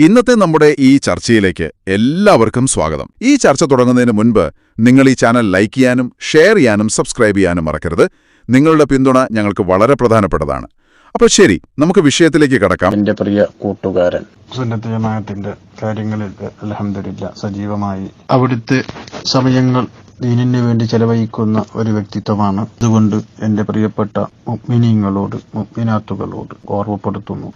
ഇന്നത്തെ നമ്മുടെ ഈ ചർച്ചയിലേക്ക് എല്ലാവർക്കും സ്വാഗതം. ഈ ചർച്ച തുടങ്ങുന്നതിന് മുൻപ് നിങ്ങൾ ഈ ചാനൽ ലൈക്ക് ചെയ്യാനും ഷെയർ ചെയ്യാനും സബ്സ്ക്രൈബ് ചെയ്യാനും മറക്കരുത്. നിങ്ങളുടെ പിന്തുണ ഞങ്ങൾക്ക് വളരെ പ്രധാനപ്പെട്ടതാണ്. അപ്പോൾ ശരി, നമുക്ക് വിഷയത്തിലേക്ക് കടക്കാം. എന്റെ പ്രിയ കൂട്ടുകാരൻ, സുന്നത്ത് ജമാഅത്തിന്റെ കാര്യങ്ങളിൽ അൽഹംദുലില്ലാ സജീവമായി അവിടുത്തെ സമയങ്ങൾ ദീനിന് വേണ്ടി ചെലവഴിക്കുന്ന ഒരു വ്യക്തിത്വമാണ്. അതുകൊണ്ട് എന്റെ പ്രിയപ്പെട്ട മുഅ്മിനീങ്ങളോട് മുഅ്മിനാത്തുകളോട് ഓർമ്മപ്പെടുത്തുന്നു,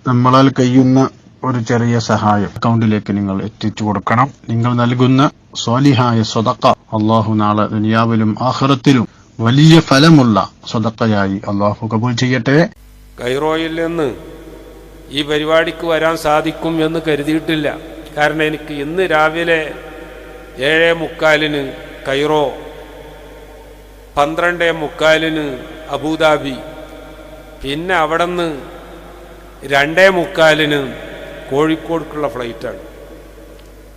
നമ്മളാൽ കഴിയുന്ന ഒരു ചെറിയ സഹായം അക്കൗണ്ടിലേക്ക് നിങ്ങൾ എത്തിച്ചു കൊടുക്കണം. നിങ്ങൾ നൽകുന്ന സ്വാലിഹായ സ്വതക്ക അള്ളാഹു നാളെ ദുനിയാവിലും ആഖിറത്തിലും വലിയ ഫലമുള്ള സ്വതക്കയായി അള്ളാഹു കബൂൽ ചെയ്യട്ടെ. കൈറോയിൽ നിന്ന് ഈ പരിപാടിക്ക് വരാൻ സാധിക്കും എന്ന് കരുതിയിട്ടില്ല. കാരണം എനിക്ക് ഇന്ന് രാവിലെ 7:45 കൈറോ, 12:45 അബുദാബി, പിന്നെ അവിടെ നിന്ന് 2:45 കോഴിക്കോടുക്കുള്ള ഫ്ലൈറ്റാണ്.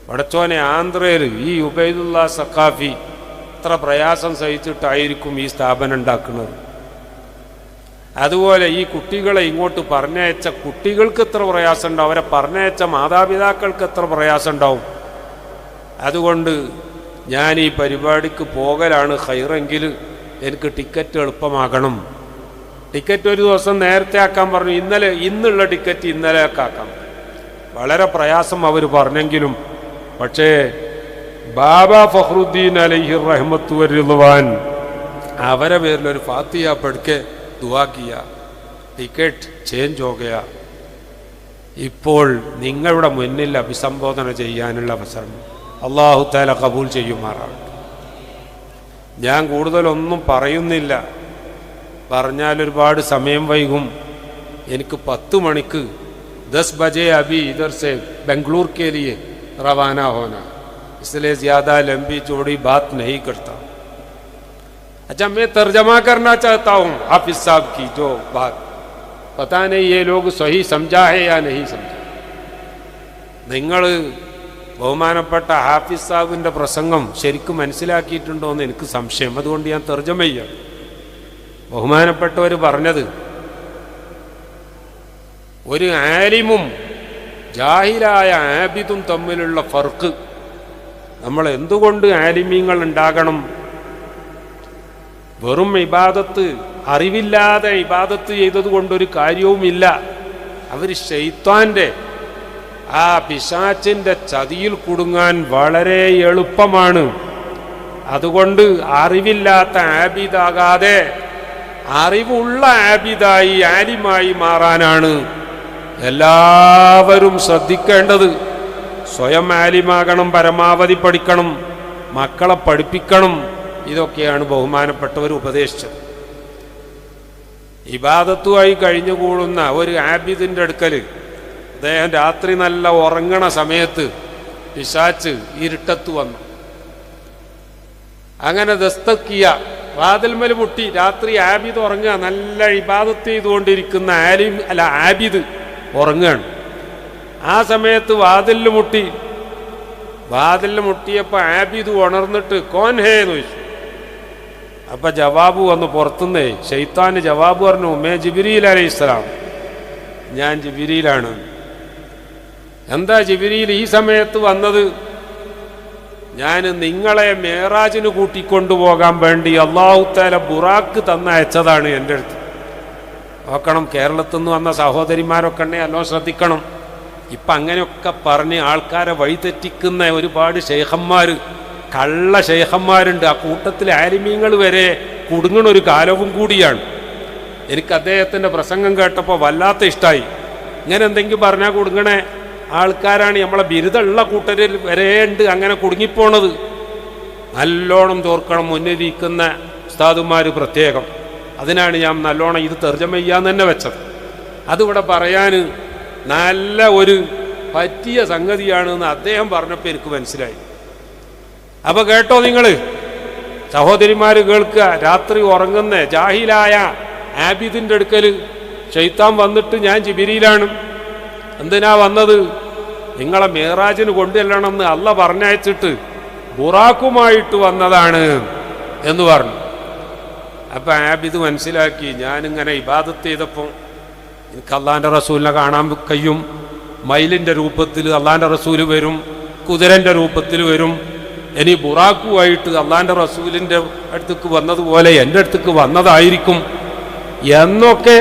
വടച്ചോനെ, ആന്ധ്രയിൽ ഈ ഉബൈദുള്ള സഖാഫി എത്ര പ്രയാസം സഹിച്ചിട്ടായിരിക്കും ഈ സ്ഥാപനം ഉണ്ടാക്കുന്നത്. അതുപോലെ ഈ കുട്ടികളെ ഇങ്ങോട്ട് പറഞ്ഞയച്ച കുട്ടികൾക്ക് എത്ര പ്രയാസം ഉണ്ടാവും, അവരെ പറഞ്ഞയച്ച മാതാപിതാക്കൾക്ക് എത്ര പ്രയാസം ഉണ്ടാവും. അതുകൊണ്ട് ഞാൻ ഈ പരിപാടിക്ക് പോകലാണ് ഖൈറെങ്കിൽ എനിക്ക് ടിക്കറ്റ് എളുപ്പമാകണം. ടിക്കറ്റ് ഒരു ദിവസം നേരത്തെ ആക്കാൻ പറഞ്ഞു. ഇന്നുള്ള ടിക്കറ്റ് ഇന്നലെയൊക്കെ ആക്കാം. വളരെ പ്രയാസം അവർ പറഞ്ഞെങ്കിലും, പക്ഷേ ബാബ ഫഖ്റുദ്ദീൻ അലൈഹി റഹ്മത്തു വറിദ്വാൻ അവരെ പേരിലൊരു ഫാത്തിഹ പഠിക്കെ ദുആ കിയ, ടിക്കറ്റ് ചേഞ്ച് ഹോ ഗയ. ഇപ്പോൾ നിങ്ങളുടെ മുന്നിൽ അഭിസംബോധന ചെയ്യാനുള്ള അവസരം അല്ലാഹു തആല കബൂൽ ചെയ്യുമാറാകട്ടെ. ഞാൻ കൂടുതലൊന്നും പറയുന്നില്ല, പറഞ്ഞാൽ ഒരുപാട് സമയം വൈകും. എനിക്ക് 10 മണിക്ക് 10 बजे अभी इधर से बेंगलुरु के लिए रवाना होना, इसलिए ज़्यादा लंबी चौड़ी बात नहीं करता. अच्छा, मैं तर्जमा करना चाहता हूँ हाफिज साहब की जो बात. पता नहीं ये लोग सही समझा है या नहीं समझा. നിങ്ങൾ ബഹുമാനപ്പെട്ട ഹാഫിസ് സാഹിബിൻ്റെ പ്രസംഗം ശരിക്കും മനസ്സിലാക്കിയിട്ടുണ്ടോ എന്ന് എനിക്ക് സംശയം. അതുകൊണ്ട് ഞാൻ തർജമ ചെയ്യാം. ബഹുമാനപ്പെട്ടവർ പറഞ്ഞത്, ഒരു ആലിമും ജാഹിലായ ആബിദും തമ്മിലുള്ള ഫർക്ക്. നമ്മൾ എന്തുകൊണ്ട് ആലിമീങ്ങൾ ഉണ്ടാകണം? വെറും ഇബാദത്ത്, അറിവില്ലാതെ ഇബാദത്ത് ചെയ്തത് കൊണ്ടൊരു കാര്യവുമില്ല. അവർ ശൈത്താന്റെ ആ പിശാചിന്റെ ചതിയിൽ കുടുങ്ങാൻ വളരെ എളുപ്പമാണ്. അതുകൊണ്ട് അറിവില്ലാത്ത ആബിദാകാതെ അറിവുള്ള ആബിദായി ആലിമായി മാറാനാണ് എല്ലാവരും ശ്രദ്ധിക്കേണ്ടത്. സ്വയം ആലിമാകണം, പരമാവധി പഠിക്കണം, മക്കളെ പഠിപ്പിക്കണം. ഇതൊക്കെയാണ് ബഹുമാനപ്പെട്ടവർ ഉപദേശിച്ചത്. ഇബാദത്തുമായി കഴിഞ്ഞുകൂടുന്ന ഒരു ആബിദിൻ്റെ അടുക്കൽ അദ്ദേഹം രാത്രി നല്ല ഉറങ്ങണ സമയത്ത് പിശാച്ച് ഇരുട്ടത്ത് വന്നു. അങ്ങനെ ദസ്തക്കിയ വാതിൽമൽ മുട്ടി. രാത്രി ആബിദ് ഉറങ്ങുക, നല്ല ഇബാദത്ത് ചെയ്തുകൊണ്ടിരിക്കുന്ന ആബിദ് ഉറങ്ങുകയാണ്. ആ സമയത്ത് വാതിലിൽ മുട്ടി. വാതിലിൽ മുട്ടിയപ്പോൾ ആബിദ് ഉണർന്നിട്ട് കോൻ ഹേ എന്ന് ചോദിച്ചു. അപ്പൊ ജവാബ് വന്നു പുറത്തുനിന്നേ. ശൈത്താന് ജവാബ് പറഞ്ഞു, മേ ജിബ്രീൽ അലൈഹിസ്സലാം, ഞാൻ ജിബ്രീലാണ്. എന്താ ജിബ്രീൽ ഈ സമയത്ത് വന്നത്? ഞാൻ നിങ്ങളെ മേറാജിന് കൂട്ടിക്കൊണ്ടുപോകാൻ വേണ്ടി അല്ലാഹു തആല ബുറാക്ക് തന്നയച്ചതാണ് എൻ്റെ അടുത്ത്. നോക്കണം, കേരളത്തിൽ നിന്ന് വന്ന സഹോദരിമാരൊക്കെ ഉണ്ടെ അല്ലോ ശ്രദ്ധിക്കണം. ഇപ്പം അങ്ങനെയൊക്കെ പറഞ്ഞ് ആൾക്കാരെ വഴിതെറ്റിക്കുന്ന ഒരുപാട് ശൈഖന്മാർ, കള്ള ശൈഖന്മാരുണ്ട്. ആ കൂട്ടത്തിൽ ആലിമീങ്ങൾ വരെ കുടുങ്ങണൊരു കാലവും കൂടിയാണ്. എനിക്ക് അദ്ദേഹത്തിൻ്റെ പ്രസംഗം കേട്ടപ്പോൾ വല്ലാത്ത ഇഷ്ടമായി. ഇങ്ങനെ എന്തെങ്കിലും പറഞ്ഞാൽ കുടുങ്ങണേ ആൾക്കാരാണ്. നമ്മളെ ബിരുദമുള്ള കൂട്ടരിൽ വരെ ഉണ്ട് അങ്ങനെ കുടുങ്ങിപ്പോണത്. നല്ലോണം തോർക്കണം, മുന്നിരിക്കുന്ന ഉസ്താദുമാർ പ്രത്യേകം. അതിനാണ് ഞാൻ നല്ലോണം ഇത് തർജ്ജമ ചെയ്യാൻ തന്നെ വെച്ചത്. അതിവിടെ പറയാൻ നല്ല ഒരു പറ്റിയ സംഗതിയാണെന്ന് അദ്ദേഹം പറഞ്ഞപ്പോൾ എനിക്ക് മനസ്സിലായി. അപ്പോൾ കേട്ടോ നിങ്ങൾ സഹോദരിമാർ, കേൾക്കുക. രാത്രി ഉറങ്ങുന്ന ജാഹിലായ ആബിദിൻ്റെ അടുക്കൽ ശൈത്താൻ വന്നിട്ട്, ഞാൻ ജിബ്രീലാണ്. എന്തിനാ വന്നത്? നിങ്ങളെ മേറാജിന് കൊണ്ടുവരണമെന്ന് അള്ള പറഞ്ഞയച്ചിട്ട് ബുറാക്കുമായിട്ട് വന്നതാണ് എന്ന് പറഞ്ഞു. അപ്പം ആബിദ് മനസ്സിലാക്കി, ഞാനിങ്ങനെ ഇബാദത്ത് ചെയ്തപ്പോൾ എനിക്ക് അള്ളാൻ്റെ റസൂലിനെ കാണാൻ കഴിയും, മയിലിൻ്റെ രൂപത്തിൽ അള്ളാൻ്റെ റസൂല് വരും, കുതിരൻ്റെ രൂപത്തിൽ വരും. ഇനി ബുറാക്കുമായിട്ട് അള്ളാൻ്റെ റസൂലിൻ്റെ അടുത്തേക്ക് വന്നതുപോലെ എൻ്റെ അടുത്തേക്ക് വന്നതായിരിക്കും എന്നൊക്കെ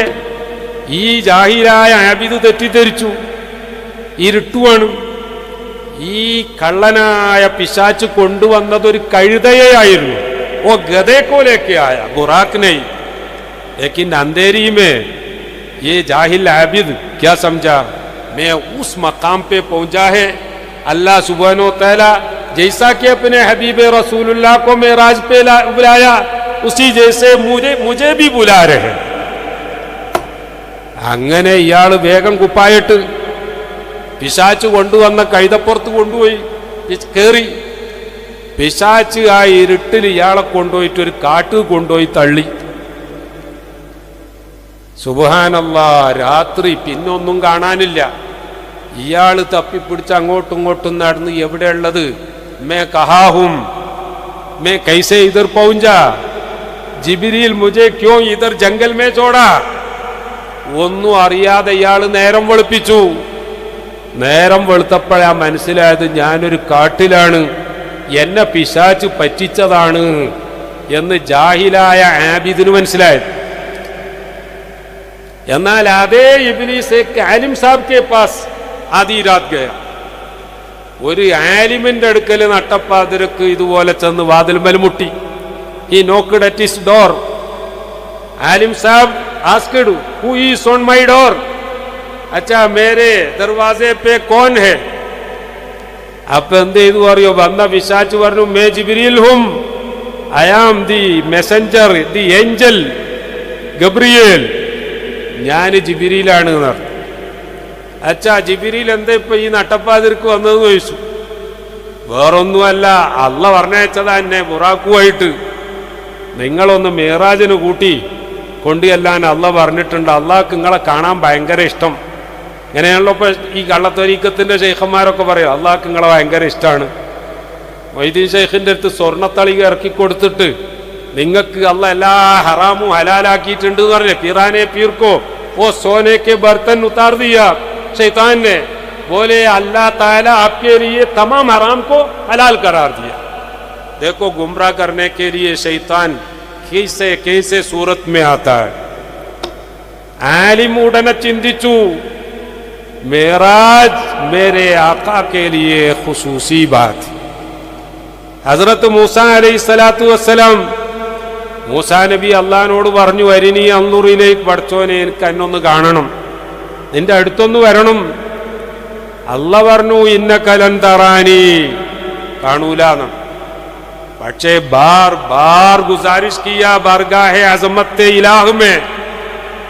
ഈ ജാഹിലായ ആബിദ് തെറ്റിദ്ധരിച്ചു. ഇരുട്ടുവാണ്. ഈ കള്ളനായ പിശാച്ച് കൊണ്ടുവന്നതൊരു കഴുതയായിരുന്നു. ഓ ഗതേക്കോലേക്ക് ആയ ബുറാക്കിനെ. लेकिन अंधेरी में ये जाहिल आबिद क्या समझा, मैं उस मकाम पे पहुंचा है अल्लाह सुब्हानो तआला जैसा कि अपने हबीब रसूलुल्लाह को मेराज पे बुलाया उसी जैसे मुझे भी बुला रहे. അങ്ങനെ ഇയാൾ വേഗം കുപ്പായിട്ട് പിശാച്ച് കൊണ്ടുവന്ന കൈതപ്പുറത്ത് കൊണ്ടുപോയി കയറി. പിശാച്ച് ആ ഇരുട്ടിൽ ഇയാളെ കൊണ്ടുപോയിട്ട് ഒരു കാട്ട് കൊണ്ടുപോയി തള്ളി. സുബ്ഹാനല്ലാഹ്, രാത്രി പിന്നൊന്നും കാണാനില്ല. ഇയാൾ തപ്പിപ്പിടിച്ച് അങ്ങോട്ടും ഇങ്ങോട്ടും നടന്ന് എവിടെയുള്ളത്, മേ കഹാഹും മേ കൈസെ ഇധർ പൗഞ്ചാ ജിബ്രീൽ മുझे ക്യോं ഇധർ ജംഗൽ മേ ചോടാ. ഒന്നും അറിയാതെ ഇയാൾ നേരം വെളുപ്പിച്ചു. നേരം വെളുത്തപ്പോഴാ മനസ്സിലായത് ഞാനൊരു കാട്ടിലാണ്, എന്നെ പിശാച്ച് പറ്റിച്ചതാണ് എന്ന് ജാഹിലായ ആബിദിന് മനസ്സിലായത്. എന്നാൽ അതേ ഇബ്ലീസ് ആലിം സാബ് കെ പാസ് ആദി രാത് ഗയ. ഒരു ആലിമിന്റെ അടുക്കൽ നട്ടപ്പാതിരക്ക് ഇതുപോലെ ചെന്ന് വാതിൽമേൽ മുട്ടി. He knocked at his door. ആലിം സാബ് asked who is on my door. അച്ഛാ മേരെ ദർവാസെ പേ കോൻ ഹെ. അപ്പൊ എന്ത് ചെയ്തു അറിയോ? വന്ന പിശാച്ച് പറഞ്ഞു, മേ ജിബ്രീൽ ഹും, I am the messenger, the angel Gabriel. ഞാൻ ജിബ്രീലാണ് എന്ന് പറഞ്ഞു. അച്ഛാ ജിബ്രീൽ എന്താ ഇപ്പൊ ഈ നട്ടപ്പാതിർക്ക് വന്നതെന്ന് ചോദിച്ചു. വേറൊന്നുമല്ല, അള്ള പറഞ്ഞയച്ചതാ എന്നെ ബുറാക്കുമായിട്ട്. നിങ്ങളൊന്ന് മേറാജിന് കൂട്ടി കൊണ്ടുചെല്ലാൻ അള്ള പറഞ്ഞിട്ടുണ്ട്. അള്ളാഹ്ക്ക് നിങ്ങളെ കാണാൻ ഭയങ്കര ഇഷ്ടം. ഇങ്ങനെയാണല്ലോ ഇപ്പൊ ഈ കള്ളത്വരീക്കത്തിന്റെ ശൈഖന്മാരൊക്കെ പറയും, അള്ളാഹ്ക്ക് നിങ്ങളെ ഭയങ്കര ഇഷ്ടമാണ്. മൊയ്തീൻ ശൈഖിന്റെ അടുത്ത് സ്വർണ്ണത്തളിക ഇറക്കി കൊടുത്തിട്ട് നിങ്ങൾക്ക് അള്ള എല്ലാ ഹറാമും ഹലാലാക്കിയിട്ടുണ്ട് എന്ന് പറഞ്ഞേ. പിറാനെ പീർക്കോ ഓ സോനെ के बर्तन उतार दिया शैतान ने, बोले अल्लाह ताला आपके लिए तमाम हराम को हलाल करार दिया. देखो गुमराह करने के लिए शैतान कैसे कैसे सूरत में आता है. आलिम उड़ने चिंतिचू, मेराज मेरे आका के लिए खुसूसी बात. हजरत मूसा अलैहिस्सलातु वस्सलाम, മൂസാ നബി അള്ളാഹിനോട് പറഞ്ഞു, അരിനി അൻദുറിലേക്ക്, പഠിച്ചോനെ എനിക്ക് എന്നൊന്ന് കാണണം, നിന്റെ അടുത്തൊന്ന് വരണം. അള്ളാഹ് പറഞ്ഞു, ഇന്നക ലൻ തറാനി, കാണൂലാന്ന്. പക്ഷേ ബാർ ബാർ ഗുസാരിഷ് കിയാ ബർഗാഹെ അസമത്തെ ഇലാഹ് മേ,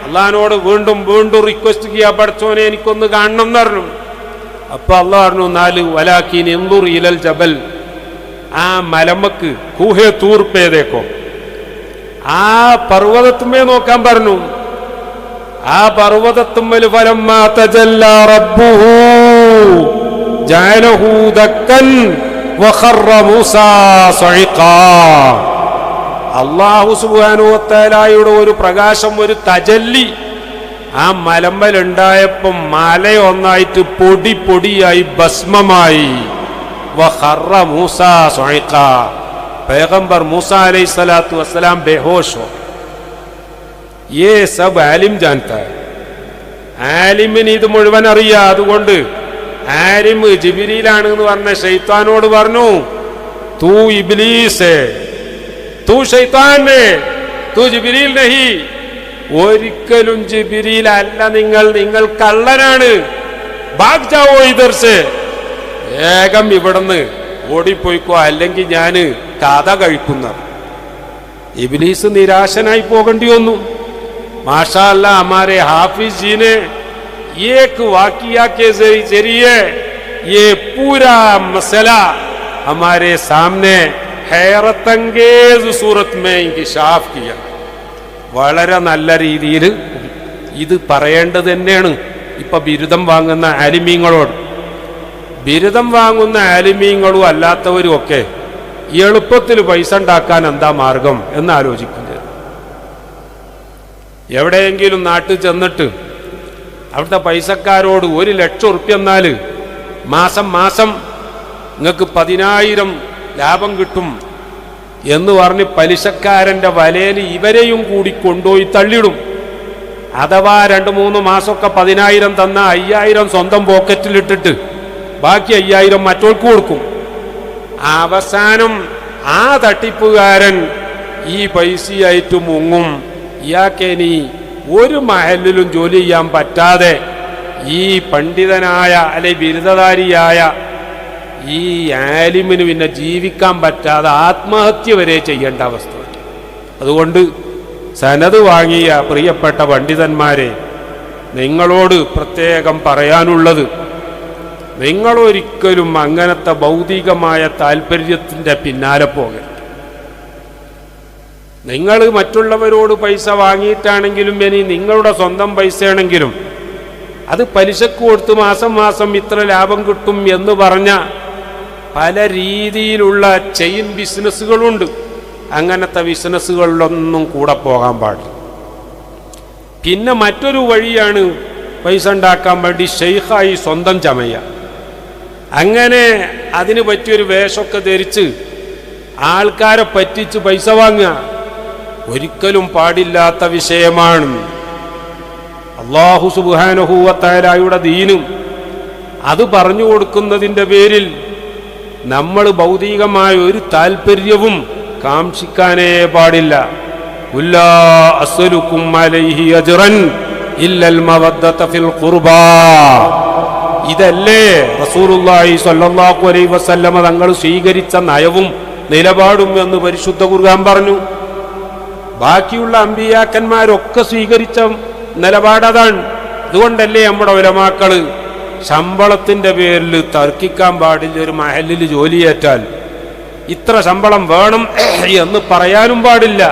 അള്ളാഹിനോട് വീണ്ടും വീണ്ടും റിക്വസ്റ്റ് ചെയ്യാ, പഠിച്ചോനെ എനിക്കൊന്ന് കാണണം എന്ന് പറഞ്ഞു. അപ്പൊ അള്ളാഹ് പറഞ്ഞു, നാല് വലാകിൻ ഇൻദുർ ഇലൽ ജബൽ, ആ മലമക്ക് കൂഹെ തൂർ പേതേക്കോ, ആ പർവ്വതത്തുമേ നോക്കാൻ പറഞ്ഞു. ആ പർവ്വതത്തുമ്മൽ ഫലമ്മാ തജല്ലാ റബ്ബുഹു ജഅലഹു ദക്കൻ വഖറ മൂസാ സഇഖാ. അല്ലാഹു സുബ്ഹാനഹു വ തആലയുടെ ഒരു പ്രകാശം, ഒരു തജല്ലി ആ മലമ്മൽ ഉണ്ടായപ്പോൾ മല ഒന്നായിട്ട് പൊടി പൊടിയായി ഭസ്മമായി. വഖറ മൂസാ സഇഖാ, पैगंबर मूसा अलैहिस्सलातु वस्सलाम बेहोश हो. ये सब आलिम जानता है. ആലിമിന് ഇത് മുഴുവൻ അറിയാം. അതുകൊണ്ട് ആലിം ജിബ്രീലാണെന്ന് പറഞ്ഞ ശൈത്താനോട് പറഞ്ഞു, തൂ ഇബ്ലീസ്, തൂ ശൈത്താൻ, തൂ ജിബ്രീൽ നഹി. ഒരിക്കലും ജിബ്രീൽ അല്ല നിങ്ങൾ, നിങ്ങൾ കള്ളനാണ്. ഭാഗ് ജാവോ ഇധർ സേ, വേഗം ഇവിടുന്ന് ഓടിപ്പോയിക്കോ, അല്ലെങ്കിൽ ഞാൻ കഥ കഴിക്കുന്ന. ഇബ്ലീസ് നിരാശനായി പോകേണ്ടി വന്നു. മാഷാ അല്ലാഹ്, हमारे हाफिज जी ने एक वाकिया के जरिए ये पूरा मसला हमारे सामने हैरतंगेज सूरत में इंकिशाफ किया. വളരെ നല്ല രീതിയിൽ ഇത് പറയേണ്ടത് തന്നെയാണ് ഇപ്പൊ ബിരുദം വാങ്ങുന്ന ആലിമീങ്ങളോട്. ബിരുദം വാങ്ങുന്ന ആലിമീങ്ങളും അല്ലാത്തവരും ഒക്കെ എളുപ്പത്തിൽ പൈസ ഉണ്ടാക്കാൻ എന്താ മാർഗം എന്ന് ആലോചിക്കുന്നത്. എവിടെയെങ്കിലും നാട്ടിൽ ചെന്നിട്ട് അവിടുത്തെ പൈസക്കാരോട് 1,00,000 ഉറുപ്പ്യ എന്നാൽ മാസം മാസം നിങ്ങൾക്ക് 10,000 ലാഭം കിട്ടും എന്ന് പറഞ്ഞ് പലിശക്കാരൻ്റെ വലയിൽ ഇവരെയും കൂടി കൊണ്ടുപോയി തള്ളിയിടും. അഥവാ 2-3 മാസമൊക്കെ 10,000 തന്ന 5,000 സ്വന്തം പോക്കറ്റിലിട്ടിട്ട് ബാക്കി 5,000 മറ്റോൾക്ക് കൊടുക്കും. അവസാനം ആ തട്ടിപ്പുകാരൻ ഈ പൈസയായിട്ട് മുങ്ങും. ഇയാൾക്കിനി ഒരു മഹലിലും ജോലി ചെയ്യാൻ പറ്റാതെ ഈ പണ്ഡിതനായ അല്ലെ ബിരുദധാരിയായ ഈ ആലിമിന് പിന്നെ ജീവിക്കാൻ പറ്റാതെ ആത്മഹത്യ വരെ ചെയ്യേണ്ട അവസ്ഥ. അതുകൊണ്ട് സനത് വാങ്ങിയ പ്രിയപ്പെട്ട പണ്ഡിതന്മാരെ, നിങ്ങളോട് പ്രത്യേകം പറയാനുള്ളത്, നിങ്ങളൊരിക്കലും അങ്ങനത്തെ ഭൗതികമായ താല്പര്യത്തിൻ്റെ പിന്നാലെ പോകരുത്. നിങ്ങൾ മറ്റുള്ളവരോട് പൈസ വാങ്ങിയിട്ടാണെങ്കിലും ഇനി നിങ്ങളുടെ സ്വന്തം പൈസയാണെങ്കിലും അത് പലിശക്ക് കൊടുത്ത് മാസം മാസം ഇത്ര ലാഭം കിട്ടും എന്ന് പറഞ്ഞ പല രീതിയിലുള്ള ചെയിൻ ബിസിനസ്സുകളുണ്ട്. അങ്ങനത്തെ ബിസിനസ്സുകളിലൊന്നും കൂടെ പോകാൻ പാടില്ല. പിന്നെ മറ്റൊരു വഴിയാണ് പൈസ ഉണ്ടാക്കാൻ വേണ്ടി ഷെയ്ഖായി സ്വന്തം ചമയ. അങ്ങനെ അതിന് പറ്റിയൊരു വേഷമൊക്കെ ധരിച്ച് ആൾക്കാരെ പറ്റിച്ച് പൈസ വാങ്ങുക ഒരിക്കലും പാടില്ലാത്ത വിഷയമാണ്. അല്ലാഹു സുബ്ഹാനഹു വ തആലയുടെ ദീനും അത് പറഞ്ഞു കൊടുക്കുന്നതിൻ്റെ പേരിൽ നമ്മൾ ഭൗതികമായ ഒരു താല്പര്യവും കാംക്ഷിക്കാനേ പാടില്ല. ഉല്ലാ അസ്അലുക്കും അലൈഹി അജ്റൻ ഇല്ലൽ മവദ്ദത ഫിൽ ഖുർബാ. ഇതല്ലേ റസൂലുള്ളാഹി സ്വല്ലല്ലാഹു അലൈഹി വസല്ലമ തങ്ങൾ സ്വീകരിച്ച നയവും നിലപാടും എന്ന് പരിശുദ്ധ ഖുർആൻ പറഞ്ഞു. ബാക്കിയുള്ള അമ്പിയാക്കന്മാരൊക്കെ സ്വീകരിച്ച നിലപാടതാണ്. അതുകൊണ്ടല്ലേ നമ്മുടെ ഉലമാക്കള് ശമ്പളത്തിന്റെ പേരിൽ തർക്കിക്കാൻ പാടില്ല. ഒരു മഹലിൽ ജോലിയേറ്റാൽ ഇത്ര ശമ്പളം വേണം എന്ന് പറയാനും പാടില്ല.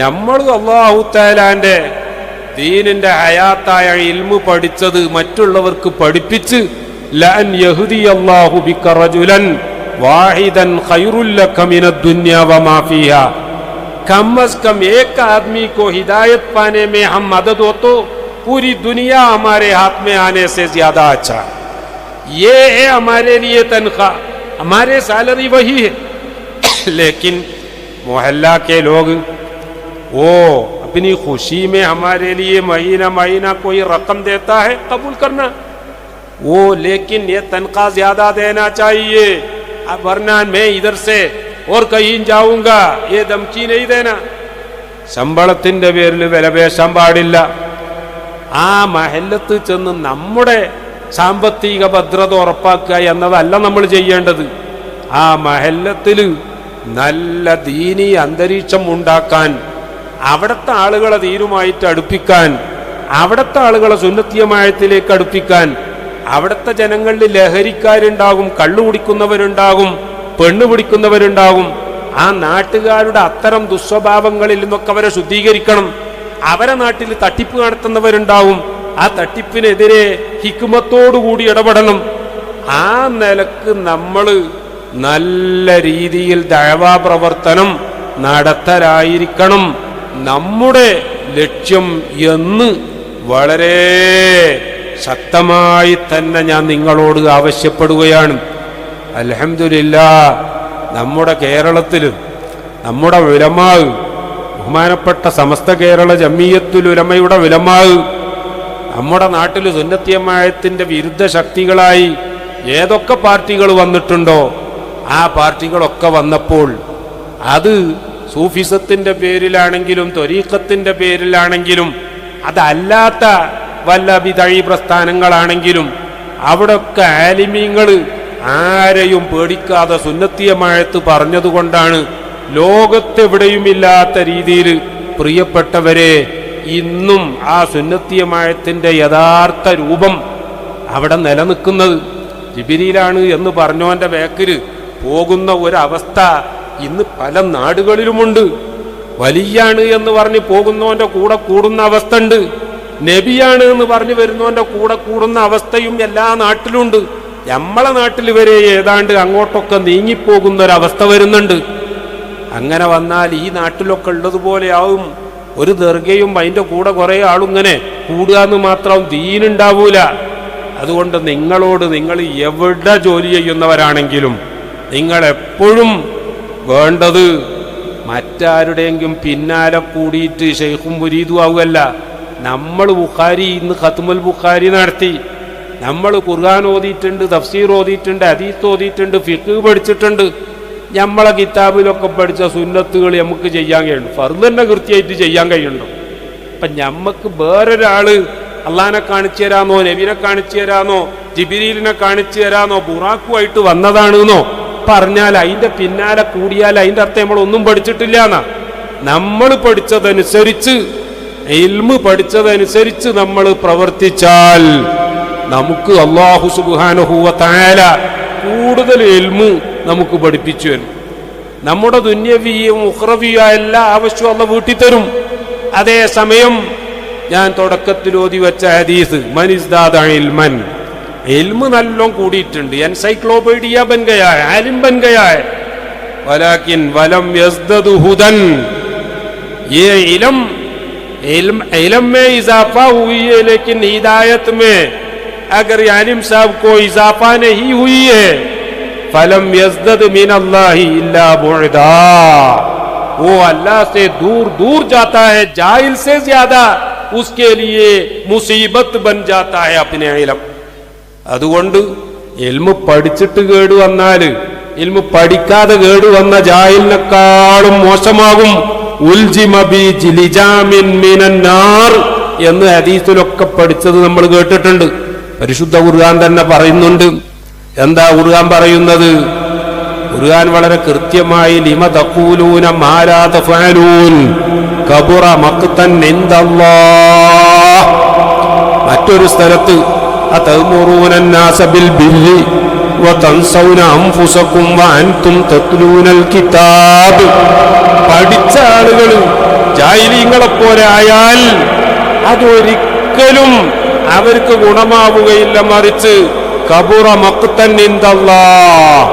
നമ്മൾ അല്ലാഹു തആലാന്റെ ദീനിന്റെ ഹയാത്തായ ഇൽമു പഠിച്ചത് മറ്റുള്ളവർക്ക് പഠിപ്പിച്ച് ലഅൻ യഹ്ദിയല്ലാഹു ബിക റജുലൻ വാഹിദൻ ഖൈറുൽ ലക മിനദ് ദുനിയ വമാ ഫീഹാ. कम अज कम एक आदमी को हिदायत पाने में हम मदद हो तो पूरी दुनिया हमारे हाथ में आने से ज्यादा अच्छा. ये है हमारे लिए तनख्वाह, हमारे सैलरी वही है. लेकिन मोहल्ला के लोग वो अपनी खुशी में हमारे लिए महीना महीना कोई रकम देता है, कबूल करना वो, लेकिन ये तनख्वाह ज्यादा देना चाहिए, वरना मैं इधर से और कहीं जाऊंगा, ये धमकी नहीं देना. ശമ്പളത്തിന്റെ പേരിൽ വിലപേശാൻ പാടില്ല. ആ മഹല്ലത്ത് ചെന്ന് നമ്മുടെ സാമ്പത്തിക ഭദ്രത ഉറപ്പാക്കുക എന്നതല്ല നമ്മൾ ചെയ്യേണ്ടത്. ആ മഹല്ലത്തിൽ നല്ല ദീനി അന്തരീക്ഷം ഉണ്ടാക്കാൻ, അവിടുത്തെ ആളുകളെ ദീനുമായിട്ട് അടുപ്പിക്കാൻ, അവിടുത്തെ ആളുകളെ സുന്നത്തിയമായത്തിലേക്ക് അടുപ്പിക്കാൻ. അവിടുത്തെ ജനങ്ങളിൽ ലഹരിക്കാരുണ്ടാകും, കള്ളു കുടിക്കുന്നവരുണ്ടാകും, പെണ്ണ് പിടിക്കുന്നവരുണ്ടാകും. ആ നാട്ടുകാരുടെ അത്തരം ദുസ്വഭാവങ്ങളിൽ നിന്നൊക്കെ അവരെ ശുദ്ധീകരിക്കണം. അവരെ നാട്ടിൽ തട്ടിപ്പ് നടത്തുന്നവരുണ്ടാവും, ആ തട്ടിപ്പിനെതിരെ ഹിക്മത്തോടുകൂടി ഇടപെടണം. ആ നിലക്ക് നമ്മൾ നല്ല രീതിയിൽ ദഅവാ പ്രവർത്തനം നടത്തലായിരിക്കണം നമ്മുടെ ലക്ഷ്യം എന്ന് വളരെ ശക്തമായി തന്നെ ഞാൻ നിങ്ങളോട് ആവശ്യപ്പെടുകയാണ്. അൽഹംദുലില്ലാഹ്, നമ്മുടെ കേരളത്തിൽ നമ്മുടെ ഉലമാ, ബഹുമാനപ്പെട്ട സമസ്ത കേരള ജമിയത്തുൽ ഉലമയുടെ ഉലമാ നമ്മുടെ നാട്ടിൽ സുന്നത്തിയമായത്തിന്റെ വിരുദ്ധ ശക്തികളായി ഏതൊക്കെ പാർട്ടികൾ വന്നിട്ടുണ്ടോ ആ പാർട്ടികളൊക്കെ വന്നപ്പോൾ അത് സൂഫിസത്തിന്റെ പേരിലാണെങ്കിലും ത്വരീഖത്തിന്റെ പേരിലാണെങ്കിലും അതല്ലാത്ത വല്ല ബിദഈ പ്രസ്ഥാനങ്ങളാണെങ്കിലും അവിടൊക്കെ ആലിമീങ്ങൾ ആരെയും പേടിക്കാതെ സുന്നത്തിയമായത്ത് പറഞ്ഞതുകൊണ്ടാണ് ലോകത്തെവിടെയുമില്ലാത്ത രീതിയിൽ പ്രിയപ്പെട്ടവരെ ഇന്നും ആ സുന്നത്തിയമായത്തിന്റെ യഥാർത്ഥ രൂപം അവിടെ നിലനിൽക്കുന്നത്. ജിബിരിയിലാണ് എന്ന് പറഞ്ഞവന്റെ ബേക്കിൽ പോകുന്ന ഒരവസ്ഥ ഇന്ന് പല നാടുകളിലുമുണ്ട്. വലിയാണ് എന്ന് പറഞ്ഞ് പോകുന്നവന്റെ കൂടെ കൂടുന്ന അവസ്ഥ ഉണ്ട്. നബിയാണ് എന്ന് പറഞ്ഞു വരുന്നവന്റെ കൂടെ കൂടുന്ന അവസ്ഥയും എല്ലാ നാട്ടിലുണ്ട്. നമ്മളെ നാട്ടിൽ വരെ ഏതാണ്ട് അങ്ങോട്ടൊക്കെ നീങ്ങിപ്പോകുന്ന ഒരവസ്ഥ വരുന്നുണ്ട്. അങ്ങനെ വന്നാൽ ഈ നാട്ടിലൊക്കെ ഉള്ളതുപോലെയാവും ഒരു ദർഗയും അതിൻ്റെ കൂടെ കുറേ ആളിങ്ങനെ കൂടുക എന്ന് മാത്രം ദീനുണ്ടാവൂല. അതുകൊണ്ട് നിങ്ങളോട്, നിങ്ങൾ എവിടെ ജോലി ചെയ്യുന്നവരാണെങ്കിലും നിങ്ങളെപ്പോഴും വേണ്ടത് മറ്റാരുടെയെങ്കിലും പിന്നാലെ കൂടിയിട്ട് ഷെയ്ഖും മുരീദും ആവുകയല്ല. നമ്മൾ ബുഖാരി ഇന്ന് ഖത്മുൽ ബുഖാരി നടത്തി, നമ്മൾ ഖുർആൻ ഓതിയിട്ടുണ്ട്, തഫ്സീർ ഓതിയിട്ടുണ്ട്, ഹദീസ് ഓതിയിട്ടുണ്ട്, ഫിഖ് പഠിച്ചിട്ടുണ്ട്. നമ്മളെ കിതാബിലൊക്കെ പഠിച്ച സുന്നത്തുകൾ നമുക്ക് ചെയ്യാൻ കഴിയുന്നു, ഫർദ് തന്നെ കൃത്യമായിട്ട് ചെയ്യാൻ കഴിയുന്നുണ്ടോ? അപ്പം നമുക്ക് വേറൊരാള് അള്ളാഹിനെ കാണിച്ചു തരാന്നോ, നബിനെ കാണിച്ചു തരാന്നോ, ജിബ്രീലിനെ കാണിച്ചു തരാന്നോ, ബുറാഖുമായിട്ട് വന്നതാണെന്നോ പറഞ്ഞാൽ അതിൻ്റെ പിന്നാലെ കൂടിയാൽ അതിൻ്റെ അർത്ഥം നമ്മളൊന്നും പഠിച്ചിട്ടില്ല എന്നാ. നമ്മൾ പഠിച്ചതനുസരിച്ച്, ഇൽമ് പഠിച്ചതനുസരിച്ച് നമ്മൾ പ്രവർത്തിച്ചാൽ നമുക്ക് അല്ലാഹു സുബ്ഹാനഹു വ തആല കൂടുതൽ ഇൽമ് നമുക്ക് പഠിപ്പിച്ചു തരും. നമ്മുടെ ദുന്യവിയും ഉഖ്റവിയും എല്ലാ ആവശ്യവും അല്ലാഹു വീട്ടി തരും. അതേസമയം ഞാൻ തുടക്കത്തിൽ ഓതി വെച്ച ഹദീസ്, മനിസ്ദാദ ഇൽമൻ, ഇൽമ് നല്ലോണം കൂടിയിട്ടുണ്ട്, എൻസൈക്ലോപീഡിയ ബൻ ഗയാ ഹൈ, ആലിം ബൻ गया है, वलाकिन वलम यज़ददु हुदन, ये इल्म में इजाफा हुई है लेकिन हिदायत में अगर आलिम साहब को इजाफा नहीं हुई है, फलम यज़दद मिन अल्लाह इल्ला बुअदा, वो अल्लाह से दूर दूर जाता है, जाहिल से ज्यादा उसके लिए मुसीबत बन जाता है अपने इल्म. അതുകൊണ്ട് ഇൽമു പഠിച്ചിട്ട് കേട് വന്നാൽ ഇൽമു പഠിക്കാതെ കേട് വന്ന ജാഹിലിനെക്കാളും മോശമാകും. ഉൽജിമ ബി ലിജാമിൻ മിനൻ നാർ എന്ന് ഹദീസിലൊക്കെ പഠിച്ചത് നമ്മൾ കേട്ടിട്ടുണ്ട്. പരിശുദ്ധ ഖുർആൻ തന്നെ പറയുന്നുണ്ട്. എന്താ ഖുർആൻ പറയുന്നത്? ഖുർആൻ വളരെ കൃത്യമായി ലിമ തഖൂലൂന മാ ലാ തഫഅലൂൻ കബറ മഖ്തൻ ഇൻദല്ലാഹ്. മറ്റൊരു സ്ഥലത്ത് أتأمرون الناس بالبر وتنسون أنفسكم وأنتم تتلون الكتاب. പഠിച്ച ആളുകൾ ജാഹിലീങ്ങളെ പോലെ ആയാൽ അതൊരിക്കലും അവർക്ക് ഗുണമാവുകയില്ല, മറിച്ച് കബുറ മഖ്തൻ ഇൻദല്ലാഹ്,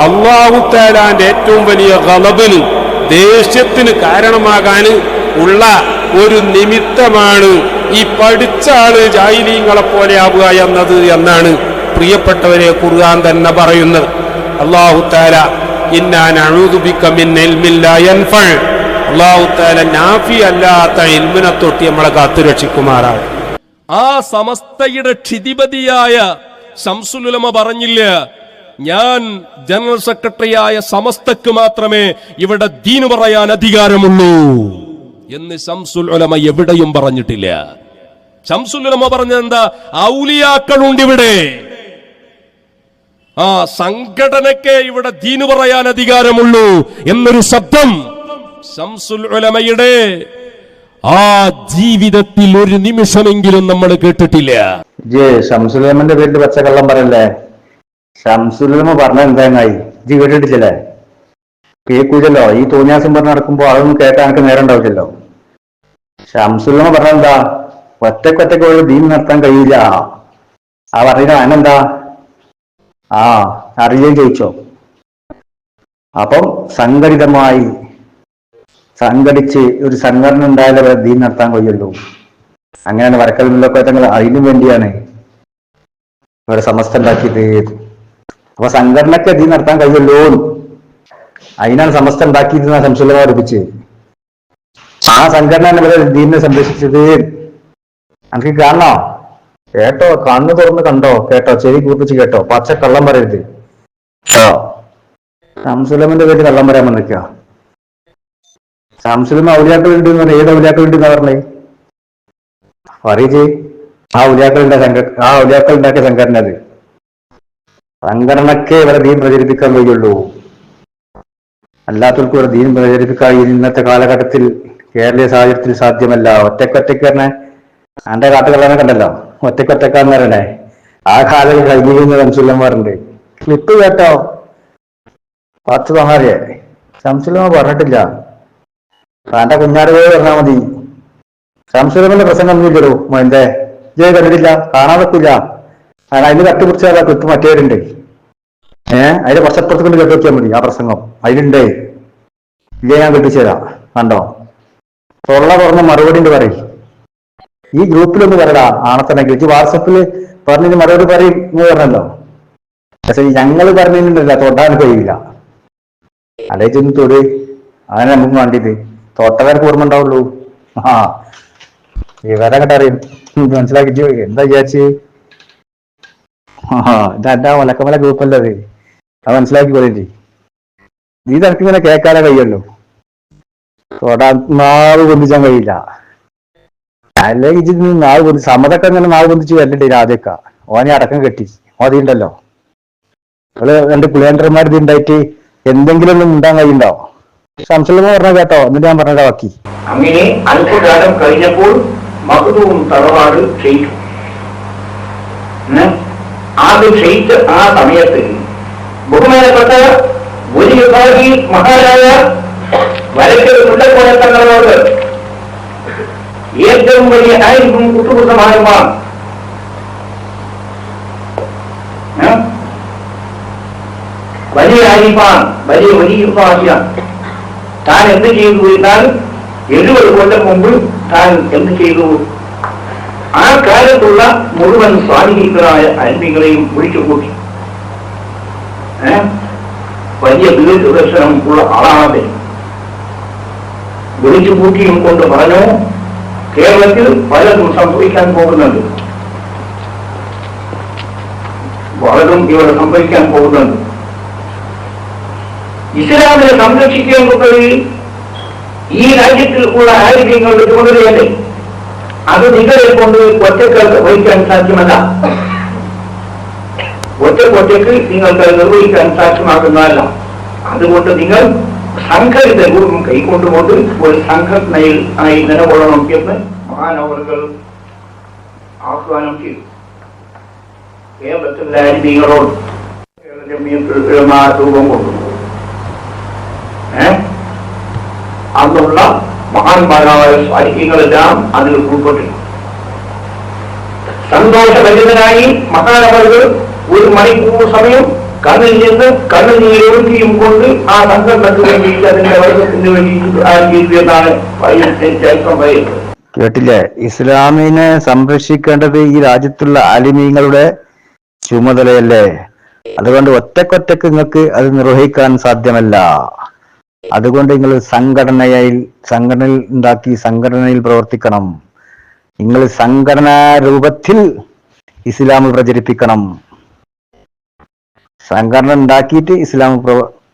അല്ലാഹു തആലാന്റെ ഏറ്റവും വലിയ ഗളബിന്, ദേഷ്യത്തിന് കാരണമാകാൻ ഉള്ള ഒരു നിമിത്തമാണ് ഈ പഠിച്ച ആള് ജാഹിലീങ്ങളെ പോലെ ആവുക എന്നത് എന്നാണ് പ്രിയപ്പെട്ടവരെ ഖുർആൻ തന്നെ പറയുന്നത്. അല്ലാഹു തആല ഇന്നാ നഊദു ബിക മിൻ ഇൽമിൻ ലാ യൻഫഅ, അല്ലാഹു തആല നാഫി അല്ലാത്ത ഇൽമിനെ തൊട്ട് നമ്മളെ കാത്തുരക്ഷിക്കുമാറാണ്. ആ സമസ്തയുടെ ക്ഷിതിപതിയായ ശംസുൽ ഉലമ പറഞ്ഞില്ല, ഞാൻ ജനറൽ സെക്രട്ടറിയായ സമസ്തക്ക് മാത്രമേ ഇവിടെ ദീന് പറയാൻ അധികാരമുള്ളൂ എന്ന് ശംസുൽ ഉലമ എവിടെയും പറഞ്ഞിട്ടില്ല. ശംസുൽ ഉലമ പറഞ്ഞത് എന്താ? ഔലിയാക്കളുണ്ട് ഇവിടെ, ആ സംഘടനയ്ക്ക് ഇവിടെ ദീന് പറയാൻ അധികാരമുള്ളൂ എന്നൊരു ശബ്ദം ശംസുൽ ഉലമയുടെ ആ ജീവിതത്തിൽ ഒരു നിമിഷമെങ്കിലും നമ്മൾ കേട്ടിട്ടില്ല. ഷംസുലമന്റെ പേരിൽ പച്ചക്കള്ളം പറയല്ലേ? ഷംസുലമ പറഞ്ഞ എന്തായി ജി കേട്ടിട്ടില്ലേ? കേൾക്കൂലല്ലോ. ഈ തോന്നിയാസം പറഞ്ഞ് നടക്കുമ്പോ അതൊന്നും കേൾക്കാൻ എനിക്ക് നേരം ഉണ്ടാവില്ലല്ലോ. ഷംസുലമ പറഞ്ഞെന്താ? ഒറ്റക്കൊറ്റക്ക് ഒരു ദീൻ നടത്താൻ കഴിയില്ല. ആ പറഞ്ഞ അനെന്താ? ആ അറിയുകയും ചോദിച്ചോ? അപ്പം സംഘടിച്ച് ഒരു സംഘടന ഉണ്ടായാലേ അവരെ ദീൻ നടത്താൻ കഴിയുള്ളൂ. അങ്ങനെയാണ് വരക്കലിലൊക്കെ തങ്ങൾ അതിനു വേണ്ടിയാണ് അവരെ സമസ്ത ഉണ്ടാക്കിയത്. അപ്പൊ സംഘടനക്ക് ദീൻ നടത്താൻ കഴിയുള്ളൂ, അതിനാണ് സമസ്ത ഉണ്ടാക്കിയിരുന്ന ശംസുലമ പഠിപ്പിച്ച്. ആ സംഘടന ഇവരെ ദീനിനെ സംരക്ഷിച്ചത്. എനിക്ക് കാണണോ? കേട്ടോ, കണ്ണു തുറന്ന് കണ്ടോ, കേട്ടോ, ചെവി കൂർപ്പിച്ച് കേട്ടോ, പച്ച കള്ളം പറയരുത് കേട്ടോ. ശംസുലമന്റെ പേര് കള്ളം പറയാൻ വന്നിക്കുക. ശംസുലമ ഔലിയാക്കൾ ഉണ്ട് എന്ന് പറഞ്ഞാൽ ഏത് ഔലിയാക്കൾ ഉണ്ട് എന്നാ പറഞ്ഞേ? പറയിച്ച് ആ ഔലിയാക്കൾ ഉണ്ടാക്കിയ സംഘടന അത്. സംഘടനക്കെ ഇവരെ ദീൻ പ്രചരിപ്പിക്കാൻ കഴിയുള്ളൂ, അല്ലാത്തവർക്ക് ഒരു ദീൻ പ്രചരിപ്പിക്കാൻ ഇന്നത്തെ കാലഘട്ടത്തിൽ കേരളീയ സാഹചര്യത്തിൽ സാധ്യമല്ല. ഒറ്റക്കൊറ്റക്ക് തന്നെ എന്റെ കാട്ടുകളെ കണ്ടല്ലോ, ഒറ്റക്കൊറ്റക്കാന്ന് പറയണേ. ആ കാലം കഴിഞ്ഞിരുന്ന ശംസുലന്മാരുണ്ട്. ക്ലിപ്പ് കേട്ടോ, 10 തമാരിയെ ശംസുലമ പറഞ്ഞിട്ടില്ല. എന്റെ കുഞ്ഞാട് പോയി പറഞ്ഞാൽ മതി. ശംസുലമന്റെ പ്രസംഗം ഒന്നും ഇല്ലടോ എന്റെ ജയ കണ്ടിട്ടില്ല, കാണാൻ പറ്റില്ല. അതിന് കട്ടുപിടിച്ചാൽ ക്ലിപ്പ് മറ്റേവരുണ്ട്. അതിന്റെ കുറച്ചപ്പുറത്ത് കൊണ്ട് കേട്ട് വെച്ചാൽ മതി. ആ പ്രസംഗം അതിലുണ്ടേ, ഇല്ലേ ഞാൻ കെട്ടിച്ചു തരാം. കണ്ടോ? തൊള്ള തുറന്ന മറുപടി ഉണ്ട് പറയും. ഈ ഗ്രൂപ്പിലൊന്ന് പറയടാ ആണത്തണെങ്കിൽ വാട്സപ്പിൽ പറഞ്ഞതിന് മറുപടി പറയും എന്ന് പറഞ്ഞല്ലോ. പക്ഷെ ഞങ്ങൾ പറഞ്ഞിട്ടുണ്ടല്ല തൊട്ടാൻ കഴിയില്ല. അല്ലേച്ചൊന്ന് തൊട്, അങ്ങനെ നമുക്ക് വേണ്ടിയിട്ട് തൊട്ടവർക്ക് ഓർമ്മ ഉണ്ടാവുള്ളൂ. ആ വിവരം അറിയും. മനസ്സിലാക്കിട്ട് എന്താ വിചാരിച്ച് ഇതാ ഒലക്കമല ഗ്രൂപ്പല്ലേ അത് മനസ്സിലാക്കി കൊണ്ടിട്ട് നീ തനക്ക് ഇങ്ങനെ കേൾക്കാനേ കഴിയുള്ളൂ. നാവ് പൊന്തിച്ചാൻ കഴിയില്ല. അല്ലെങ്കിൽ നാവ് പൊന്തി സമതൊക്കെ ഇങ്ങനെ നാവ് പൊന്തിച്ച് വരണ്ടേ ആദ്യമൊക്കെ. ഓനെ അടക്കം കെട്ടി ഓതിണ്ടല്ലോ. അവള് രണ്ട് പുളിയണ്ടർമാർ ഇത് ഉണ്ടായിട്ട് എന്തെങ്കിലും ഒന്നും ഉണ്ടാൻ കഴിയുണ്ടോ? സംശയം പറഞ്ഞ കേട്ടോ, എന്നിട്ട് ഞാൻ പറഞ്ഞ ബാക്കി. അങ്ങനെ അല്പകാലം കഴിഞ്ഞപ്പോൾ മഹദൂം തറവാട് ക്ഷയിച്ചു. ആദ്യം ക്ഷയിച്ച ആ സമയത്ത് ബഹുമാനപ്പെട്ട ഒരു വിഭാഗി മഹാരാജ വരയ്ക്കൽ മുല്ലക്കോയ തങ്ങളോട് ഏറ്റവും വലിയ ആയിരിക്കും കുത്തുകുത്തമാകുവാൻ വലിയ ആയിരിക്കാൻ വലിയ വലിയ ഭാഗ്യം താൻ എന്ത് ചെയ്തു എന്നാൽ 70 കൊല്ലം മുമ്പ് താൻ എന്ത് ചെയ്തു? ആ കാലത്തുള്ള മുഴുവൻ സ്വാധീനികളായ അന്യങ്ങളെയും വിളിച്ചുകൂട്ടി. വലിയ ദീർഘദർശനം ഉള്ള ആളാണത്. വിളിച്ചുകൂട്ടിയും കൊണ്ട് പറഞ്ഞു, കേരളത്തിൽ പലതും സംഭവിക്കാൻ പോകുന്നുണ്ട്, പലതും ഇവിടെ സംഭവിക്കാൻ പോകുന്നുണ്ട്. ഇസ്ലാമിനെ സംരക്ഷിക്കേണ്ടത് ഈ രാജ്യത്തിൽ ഉള്ള ആരോഗ്യങ്ങളുടെ ചുമതലയല്ലേ? അത് നിങ്ങളെ കൊണ്ട് ഒറ്റക്ക് വഹിക്കാൻ സാധ്യമല്ല. ഒറ്റക്ക് നിങ്ങൾക്ക് നിർവഹിക്കാൻ സാധ്യമാകുന്നതല്ല. അതുകൊണ്ട് നിങ്ങൾ സംഘടിത രൂപം കൈക്കൊണ്ടുകൊണ്ട് ഒരു സംഘടനയിൽ ആയി നിലകൊള്ളണം എന്ന് മഹാനവറുകൾ ആഹ്വാനം ചെയ്തു. കേരളത്തിലെ ആരോഗ്യങ്ങളോട് രൂപം കൊണ്ടു അന്നുള്ള മഹാന്മാരായ സാഹിത്യങ്ങളെല്ലാം അതിൽ ഉൾപ്പെട്ടിരുന്നു. സന്തോഷഭരിതനായി മഹാനവറുകൾ 1 മണിക്കൂർ സമയം കണ്ണിൽ നിന്ന് കണ്ണുനീരൊഴുക്കിയും കൊണ്ട് ആ സംഘടനക്ക് വേണ്ടിയിട്ട് അതിന്റെ വർഗത്തിന് വേണ്ടിയിട്ട് ആയിരിക്കും എന്നാണ് ചരിത്രം പറയുന്നത്. കേട്ടില്ലേ? ഇസ്ലാമിനെ സംരക്ഷിക്കേണ്ടത് ഈ രാജ്യത്തുള്ള ആലിമീങ്ങളുടെ ചുമതലയല്ലേ? അതുകൊണ്ട് ഒറ്റക്കൊറ്റക്ക് നിങ്ങൾക്ക് അത് നിർവഹിക്കാൻ സാധ്യമല്ല. അതുകൊണ്ട് നിങ്ങൾ സംഘടനയിൽ ഉണ്ടാക്കി സംഘടനയിൽ പ്രവർത്തിക്കണം. നിങ്ങൾ സംഘടനാ രൂപത്തിൽ ഇസ്ലാം പ്രചരിപ്പിക്കണം. സംഘടന ഉണ്ടാക്കിയിട്ട് ഇസ്ലാം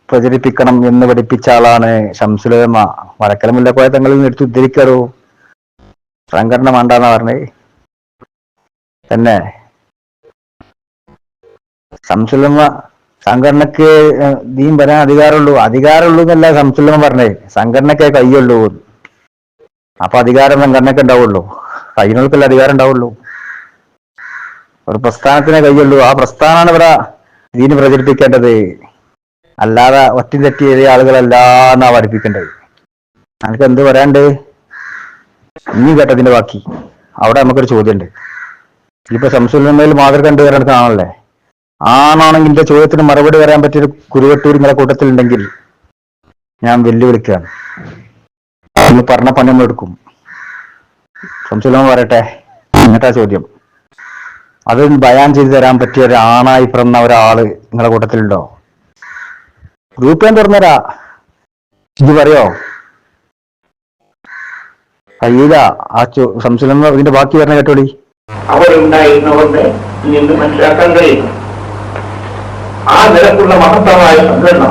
പ്രചരിപ്പിക്കണം എന്ന് പഠിപ്പിച്ച ആളാണ് ശംസുൽ ഉലമ. വരക്കൽ മുല്ലക്കോയ തങ്ങളിൽ നിന്ന് എടുത്ത് ഉദ്ധരിക്കാറോ? സംഘടന വേണ്ടാന്നാ പറഞ്ഞേ തന്നെ. ശംസുൽ ഉലമ സംഘടനക്ക് ദീൻ വരാൻ അധികാരമുള്ളൂ എന്നല്ല ശംസുൽ ഉലമ പറഞ്ഞേ. സംഘടനക്കേ കയ്യുള്ളൂ. അപ്പൊ അധികാരം സംഘടനക്ക് ഉണ്ടാവുള്ളൂ, കയ്യിനോൾക്കല്ല അധികാരം ഉണ്ടാവുള്ളൂ. ഒരു പ്രസ്ഥാനത്തിനെ കയ്യുള്ളൂ. ആ പ്രസ്ഥാനമാണ് ഇവിടെ ദീന് പ്രചരിപ്പിക്കേണ്ടത്. അല്ലാതെ ഒറ്റ തെറ്റി എഴുതിയ ആളുകളല്ല എന്നാ പഠിപ്പിക്കേണ്ടത്. എനിക്ക് എന്ത് പറയാണ്ട് ഇനി കേട്ടതിന്റെ ബാക്കി. അവിടെ നമുക്കൊരു ചോദ്യമുണ്ട്. ഇപ്പൊ ശംസുൽ ഉലമയിൽ മാതൃക കണ്ടു വരാൻ കാണല്ലേ? ആണാണെങ്കിൽ എന്റെ ചോദ്യത്തിന് മറുപടി പറയാൻ പറ്റിയൊരു കുരുവട്ടൂർ നിങ്ങളെ കൂട്ടത്തിലുണ്ടെങ്കിൽ ഞാൻ വെല്ലുവിളിക്കുകയാണ്. നിങ്ങൾ പറഞ്ഞ പണി നമ്മൾ എടുക്കും. ശംസുൽ ഉലമ പറയട്ടെ, എന്നിട്ടാ ചോദ്യം. അത് ബയാൻ ചെയ്തു തരാൻ പറ്റിയ ഒരു ആണായി പിറന്ന ഒരാള് നിങ്ങളെ കൂട്ടത്തിലുണ്ടോ? ഗ്രൂപ്പ് ഞാൻ തുറന്നരാ, ഇത് പറയോ? കഴിയില്ല. ആ ശംസുൽ ഉലമ ഇതിന്റെ ബാക്കി പറഞ്ഞ കേട്ടോളി. അവിടെ ഉണ്ടായിരുന്നവർക്ക് നിന്ന് മനസ്സിലാക്കാൻ കഴിയും. ആ നിലക്കുള്ള മഹത്തമായ സംഘടന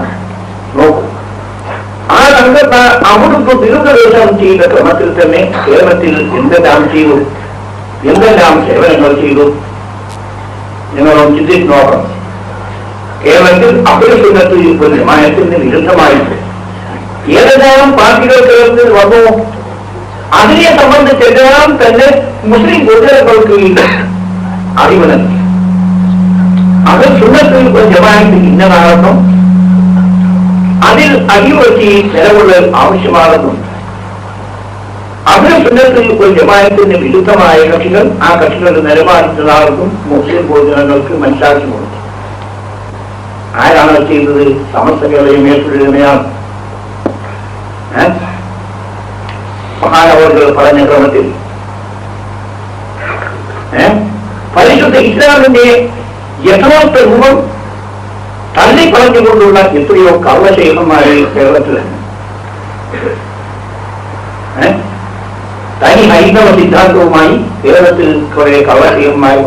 നോക്കൂ. ആ സംഘടന അവിടുത്തെ ദീർഘദേശം ചെയ്ത ക്രമത്തിൽ തന്നെ കേരളത്തിൽ എന്തെല്ലാം ചെയ്തു, എന്തെല്ലാം സേവനങ്ങൾ ചെയ്തു നിങ്ങളൊന്ന് ചിന്തിച്ച് നോക്കണം. കേരളത്തിൽ അപരിസുന്നത്ത് ഒരു ജമാഅത്തിന് വിരുദ്ധമായിട്ട് ഏതെല്ലാം പാർട്ടികൾ കേരളത്തിൽ വന്നു, അതിനെ സംബന്ധിച്ചെല്ലാം തന്നെ മുസ്ലിം പൊതുജനങ്ങൾക്ക് അറിവ് നൽകി. അത് സുന്നത്തിൽ ഒരു ജമാഅത്ത് ഇന്നതാണെന്നും അതിൽ അടിവറ്റി നിലകൊള്ളൽ ആവശ്യമാണെന്നും അതിന് സുന്നത്തിൽ ഒരു ജമാഅത്തിന് വിരുദ്ധമായ കക്ഷികൾ ആ കക്ഷികളുടെ നിലപാടിച്ചതാർക്കും മുസ്ലിം പൊതുജനങ്ങൾക്ക് മനസ്സിലാക്കി കൊടുത്തു. ആരാണ് ചെയ്തത്? സമസ്ത കേരളീയ മേൽപ്പുഴയാണ്. മഹാനവറുകൾ പറഞ്ഞ ക്രമത്തിൽ പരിശുദ്ധ ഇസ്ലാമിന്റെ യഥാർത്ഥ രൂപം തള്ളിപ്പറഞ്ഞുകൊണ്ടുള്ള എത്രയോ കള്ളശേഖന്മാരെ കേരളത്തിലാണ്. തനി ഹൈന്ദവ സിദ്ധാന്തവുമായി കേരളത്തിൽ കുറെ കള്ളശേഖന്മാരോ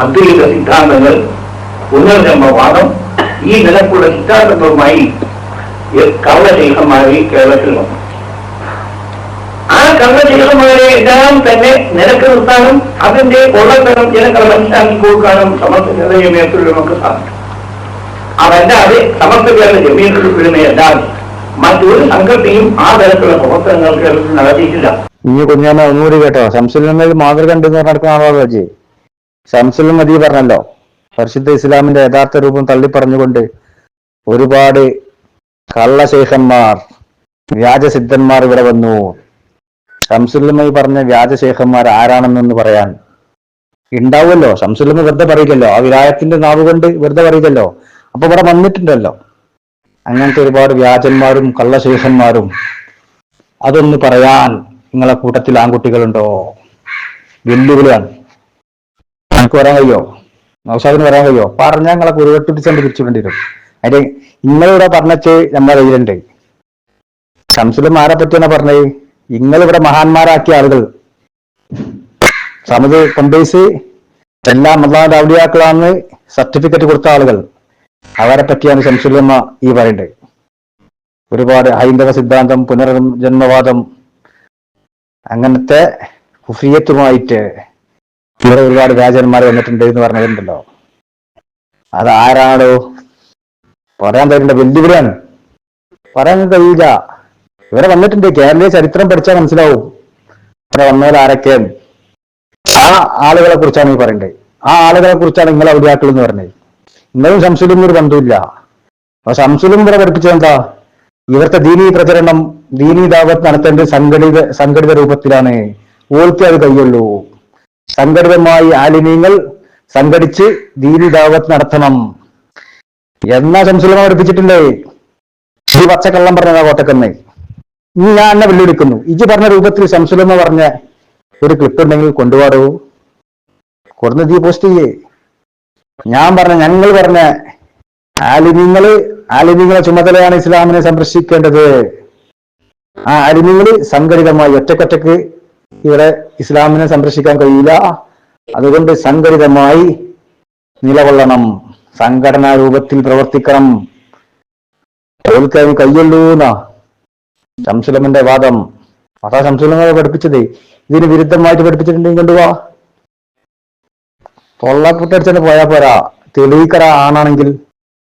അദ്വൈത സിദ്ധാന്തങ്ങൾ, പുനർജന്മവാദം, ഈ നിലക്കുള്ള സിദ്ധാന്തങ്ങളുമായി കള്ളശേഖന്മാരെ കേരളത്തിൽ വന്നു. ആ കള്ളശേഖന്മാരെ എല്ലാം തന്നെ നിലക്ക് നിർത്താനും അതിന്റെ കൊള്ളത്തരം ജനങ്ങളെ മനസ്സിലാക്കി കൊടുക്കാനും സമസ്ത കേരള ജമിയത്തുൽ നമുക്ക് സാധിക്കും. അതല്ലാതെ സമസ്ത കേരള ജമിയത്തുൽ ഉലമയല്ലാതെ മറ്റൊരു സംഘത്തെയും ആ തരത്തിലുള്ള പ്രവർത്തനങ്ങൾ കേരളത്തിൽ നടത്തിയിട്ടില്ല. ഇനി കുഞ്ഞാമ ഒന്നുകൂടി കേട്ടോ, ശംസുൽ മാതൃക ഉണ്ടെന്ന് നടക്കുന്ന ആളാണോ ജി? ശംസുൽ മദി പറഞ്ഞല്ലോ, പരിശുദ്ധ ഇസ്ലാമിന്റെ യഥാർത്ഥ രൂപം തള്ളിപ്പറഞ്ഞുകൊണ്ട് ഒരുപാട് കള്ളശേഖന്മാർ, വ്യാജസിദ്ധന്മാർ ഇവിടെ വന്നു. ശംസുല്ലമായി പറഞ്ഞ വ്യാജശേഖന്മാർ ആരാണെന്നൊന്ന് പറയാൻ ഉണ്ടാവുമല്ലോ. ശംസുല്ലമ്മ വെറുതെ പറയില്ലല്ലോ, ആ വിലായത്തിന്റെ നാവ് കൊണ്ട് വെറുതെ പറയില്ലല്ലോ. അപ്പൊ ഇവിടെ വന്നിട്ടുണ്ടല്ലോ അങ്ങനത്തെ ഒരുപാട് വ്യാജന്മാരും കള്ളശേഖന്മാരും. അതൊന്ന് പറയാൻ നിങ്ങളെ കൂട്ടത്തിൽ ആൺകുട്ടികളുണ്ടോ? വെല്ലുവിളിയാണ്. നമുക്ക് വരാൻ കഴിയോ? നൗഷാദിന് വരാൻ കഴിയോ? പറഞ്ഞാൽ നിങ്ങളെ കുരുവെട്ടിപ്പിച്ചുകൊണ്ട് തിരിച്ചുകൊണ്ടി വരും. അതിന്റെ നിങ്ങളിവിടെ പറഞ്ഞച്ച് നമ്മളെ കയ്യിലുണ്ട്. ശംസുല്ലമ്മ ആരെ പറ്റിയാണ് പറഞ്ഞത്? നിങ്ങളിവിടെ മഹാന്മാരാക്കിയ ആളുകൾ, സമത് കൊണ്ടേസ് എല്ലാം അള്ളാഹുവിന്റെ ഔലിയാക്കളാന്ന് സർട്ടിഫിക്കറ്റ് കൊടുത്ത ആളുകൾ, അവരെ പറ്റിയാണ് ശംസുല്ലമ്മ ഈ പറയേണ്ടത്. ഒരുപാട് ഹൈന്ദവ സിദ്ധാന്തം, പുനർജന്മവാദം, അങ്ങനത്തെ കുഫ്രിയത്തുമായിട്ട് ഇവിടെ ഒരുപാട് വ്യാജന്മാർ വന്നിട്ടുണ്ട് എന്ന് പറഞ്ഞിട്ടുണ്ടല്ലോ. അത് ആരാണോ പറയാൻ തരേണ്ട? വെല്ലുവിളിയാണ്, പറയാൻ കഴിയില്ല. ഇവരെ വന്നിട്ടുണ്ട്. കേരളീയ ചരിത്രം പഠിച്ചാൽ മനസ്സിലാവും ഇവിടെ വന്നവർ ആരൊക്കെയാണ്. ആ ആളുകളെ കുറിച്ചാണ് ഈ പറയേണ്ടത്. ആ ആളുകളെ കുറിച്ചാണ് നിങ്ങളെ ഔലിയാക്കൾ എന്ന് പറഞ്ഞത്. നിങ്ങളും ശംസുലും ഒരു ബന്ധമില്ല. അപ്പൊ ശംസുലും ഇവിടെ പഠിപ്പിച്ചത് എന്താ? ഇവിടുത്തെ ദീനീ പ്രചരണം, ദീനീ ദാവത്ത് നടത്തേണ്ടത് സംഘടിത രൂപത്തിലാണ്. ഓൾക്ക് അത് കഴിയുള്ളൂ. സംഘടിതമായി ആലിമീങ്ങൾ സംഘടിച്ച് ദീനീ ദാവത്ത് നടത്തണം എന്നാ ശംസുലമ പഠിപ്പിച്ചിട്ടില്ലേ? ഈ പച്ചക്കള്ളം പറഞ്ഞതാ കോട്ടക്കന്ന്. ഇനി ഞാൻ എന്നെ വെല്ലുവിളിക്കുന്നു. ഇജ് പറഞ്ഞ രൂപത്തിൽ ശംസുലമ പറഞ്ഞ ഒരു ക്ലിപ്പ് ഉണ്ടെങ്കിൽ കൊണ്ടുപോടൂ, കൊടുന്ന് തീ പോസ്റ്റ് ചെയ്യേ. ഞാൻ പറഞ്ഞ, ഞങ്ങൾ പറഞ്ഞ ആലിമീങ്ങളെ ചുമതലയാണ് ഇസ്ലാമിനെ സംരക്ഷിക്കേണ്ടത്. ആ ആലിമീങ്ങൾ സംഘടിതമായി, ഒറ്റക്കൊറ്റക്ക് ഇവിടെ ഇസ്ലാമിനെ സംരക്ഷിക്കാൻ കഴിയില്ല. അതുകൊണ്ട് സംഘടിതമായി നിലകൊള്ളണം, സംഘടനാ രൂപത്തിൽ പ്രവർത്തിക്കണം. ഓൽക്കതിന് കഴിയുള്ളൂ എന്നാ ശംസുലമന്റെ വാദം. അതാ ശംസുലമ പഠിപ്പിച്ചത്. ഇതിന് വിരുദ്ധമായിട്ട് പഠിപ്പിച്ചിട്ടുണ്ടെങ്കിൽ കൊണ്ടുപോവാ. തൊള്ളാപ്പുട്ടടിച്ചു പോയാ പോരാ, തെളിയിക്കറ ആണാണെങ്കിൽ